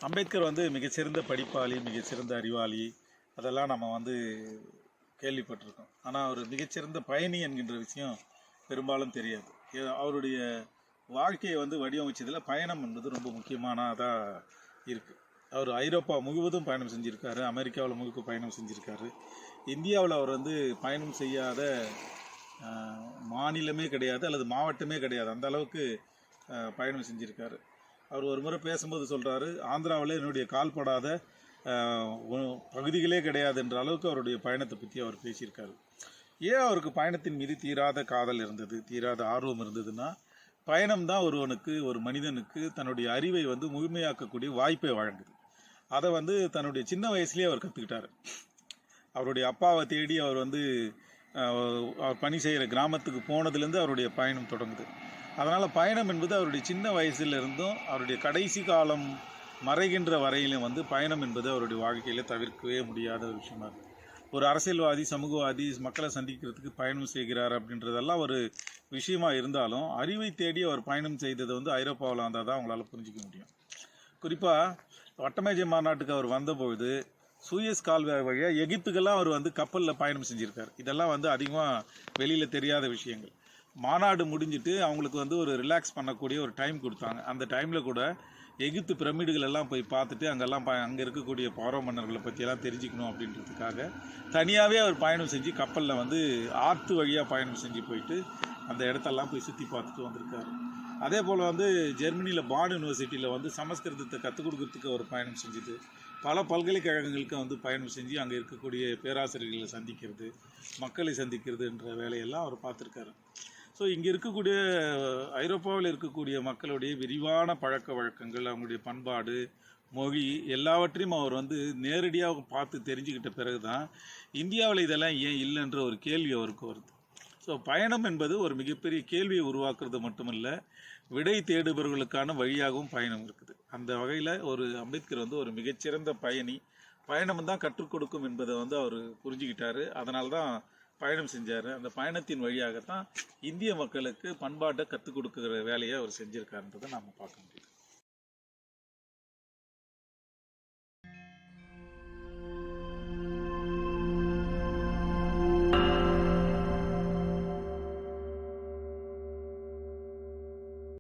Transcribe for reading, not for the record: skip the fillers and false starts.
அம்பேத்கர் வந்து மிகச்சிறந்த படிப்பாளி, மிகச்சிறந்த அறிவாளி, அதெல்லாம் நம்ம வந்து கேள்விப்பட்டிருக்கோம். ஆனால் அவர் மிகச்சிறந்த பயணி என்கின்ற விஷயம் பெரும்பாலும் தெரியாது. அவருடைய வாழ்க்கையை வந்து வடிவமைச்சதில் பயணம் என்பது ரொம்ப முக்கியமானதாக இருக்குது. அவர் ஐரோப்பா முழுவதும் பயணம் செஞ்சுருக்காரு, அமெரிக்காவில் முழுக்க பயணம் செஞ்சுருக்காரு. இந்தியாவில் அவர் வந்து பயணம் செய்யாத மாநிலமே கிடையாது அல்லது மாவட்டமே கிடையாது, அந்த அளவுக்கு பயணம் செஞ்சுருக்காரு. அவர் ஒரு முறை பேசும்போது சொல்கிறாரு, ஆந்திராவில் என்னுடைய கால்படாத பகுதிகளே கிடையாது என்ற அளவுக்கு அவருடைய பயணத்தை பற்றி அவர் பேசியிருக்காரு. ஏன் அவருக்கு பயணத்தின் மீது தீராத காதல் இருந்தது, தீராத ஆர்வம் இருந்ததுன்னா, பயணம்தான் ஒருவனுக்கு, ஒரு மனிதனுக்கு தன்னுடைய அறிவை வந்து முழுமையாக்கக்கூடிய வாய்ப்பை வழங்குது. அதை வந்து தன்னுடைய சின்ன வயசுலேயே அவர் கற்றுக்கிட்டார். அவருடைய அப்பாவை தேடி அவர் வந்து அவர் பணி செய்கிற கிராமத்துக்கு போனதுலேருந்து அவருடைய பயணம் தொடங்குது. அதனால் பயணம் என்பது அவருடைய சின்ன வயசுலேருந்தும் அவருடைய கடைசி காலம் மறைகின்ற வரையிலும் வந்து பயணம் என்பது அவருடைய வாழ்க்கையில் தவிர்க்கவே முடியாத ஒரு விஷயமா இருக்குது. ஒரு அரசியல்வாதி, சமூகவாதி மக்களை சந்திக்கிறதுக்கு பயணம் செய்கிறார் அப்படின்றதெல்லாம் ஒரு விஷயமா இருந்தாலும், அறிவை தேடி அவர் பயணம் செய்தது வந்து ஐரோப்பாவில் வந்தால் தான் அவங்களால புரிஞ்சிக்க முடியும். குறிப்பாக வட்டமேஜை மாநாட்டுக்கு அவர் வந்தபொழுது சூயஸ் கால்வாய் வழியாக எகிப்துக்கெல்லாம் அவர் வந்து கப்பலில் பயணம் செஞ்சுருக்கார். இதெல்லாம் வந்து அதிகமாக வெளியில் தெரியாத விஷயங்கள். மாநாடு முடிஞ்சிட்டு அவங்களுக்கு வந்து ஒரு ரிலாக்ஸ் பண்ணக்கூடிய ஒரு டைம் கொடுத்தாங்க. அந்த டைமில் கூட எகிப்து பிரமிடுகள் எல்லாம் போய் பார்த்துட்டு அங்கே இருக்கக்கூடிய பாரோ மன்னர்களை பற்றியெல்லாம் தெரிஞ்சுக்கணும் அப்படின்றதுக்காக தனியாகவே அவர் பயணம் செஞ்சு கப்பலில் வந்து ஆற்று வழியாக பயணம் செஞ்சு போயிட்டு அந்த இடத்தெல்லாம் போய் சுற்றி பார்த்துட்டு வந்திருக்காரு. அதே போல் வந்து ஜெர்மனியில் பான் யூனிவர்சிட்டியில் வந்து சமஸ்கிருதத்தை கற்றுக் கொடுக்கறதுக்கு அவர் பயணம் செஞ்சுது. பல பல்கலைக்கழகங்களுக்கு வந்து பயணம் செஞ்சு அங்கே இருக்கக்கூடிய பேராசிரியர்களை சந்திக்கிறது, மக்களை சந்திக்கிறதுன்ற வேலையெல்லாம் அவர் பார்த்துருக்காரு. ஸோ இங்கே இருக்கக்கூடிய ஐரோப்பாவில் இருக்கக்கூடிய மக்களுடைய விரிவான பழக்க வழக்கங்கள், அவங்களுடைய பண்பாடு, மொழி எல்லாவற்றையும் அவர் வந்து நேரடியாக பார்த்து தெரிஞ்சுக்கிட்ட பிறகு தான் இந்தியாவில் இதெல்லாம் ஏன் இல்லைன்ற ஒரு கேள்வி அவருக்கு வருது. ஸோ பயணம் என்பது ஒரு மிகப்பெரிய கேள்வியை உருவாக்குறது மட்டுமல்ல, விடை தேடுபவர்களுக்கான வழியாகவும் பயணம் இருக்குது. அந்த வகையில் ஒரு அம்பேத்கர் வந்து ஒரு மிகச்சிறந்த பயணி. பயணம் தான் கற்றுக் கொடுக்கும் என்பதை வந்து அவர் புரிஞ்சுக்கிட்டாரு. அதனால தான் பயணம் செஞ்சார். அந்த பயணத்தின் வழியாகத்தான் இந்திய மக்களுக்கு பண்பாட்டை கற்றுக் கொடுக்குற வேலையை அவர் செஞ்சுருக்காருன்றதை நாம் பார்க்க முடியும்.